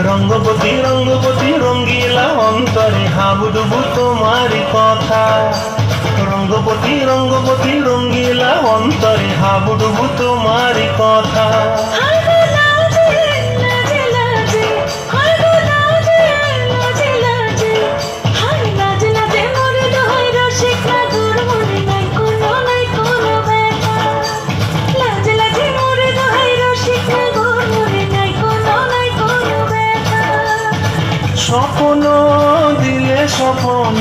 রঙ্গবতী রঙ্গবতী রঙ্গিলা অন্তরে হাবুডুবু তোমারি কথা। রঙ্গবতী রঙ্গবতী রঙ্গিলা অন্তরে হাবুডুবু তোমারি কথা। স্বপ্ন দিলে স্বপ্ন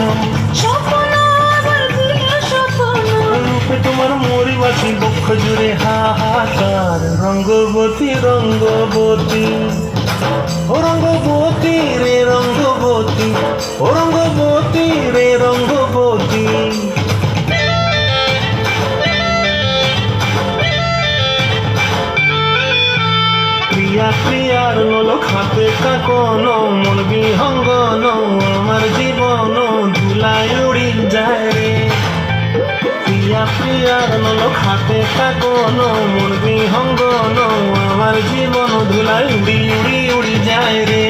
রূপে তোমার মরিবাসী বক্ষ জুড়ে হাহাকার। রঙ্গবতী রঙ্গবতী ও রঙ্গবতী রে রঙ্গবতী, ও রঙ্গবতী রে রঙ্গবতী। প্রিয়া প্রিয়ার নলক হাতে কাকন মন বিহঙ্গন আমার জীবন ধুলায় উড়ি যায় রে। প্রিয়া প্রিয়ার নলক হাতে কাকন মন বিহঙ্গন আমার জীবন ধুলায় উড়ি উড়ি উড়ি যায় রে।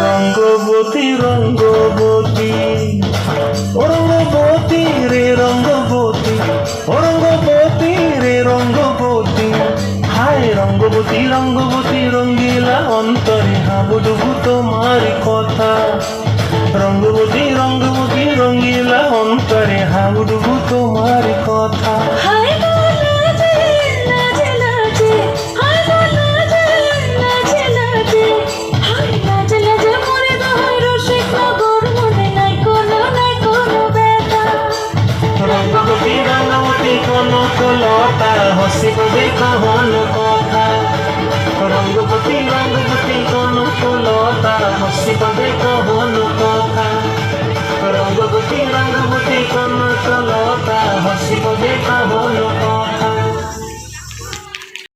রঙ্গবতী রঙ্গবতী ও রঙ্গবতী রে রঙ্গবতী, ও রঙ্গবতী রে রঙ্গবতী। হায় রঙ্গবতী রঙ্গবতী রঙ্গিলা অন্তরে হাবুডুবু তোমারি কথা। রঙ্গবতী রঙ্গবতী রঙ্গিলা অন্তরে হাবুডুবু তোমারি কথা। রঙ্গবতী রঙ্গবতী কনকলতা হসি কবে কহন কথা। রঙ্গবতী রঙ্গবতী কনকলতা হসি কবে কহন কথা। রঙ্গবতী রঙ্গবতী কনকলতা হসি কবে কহন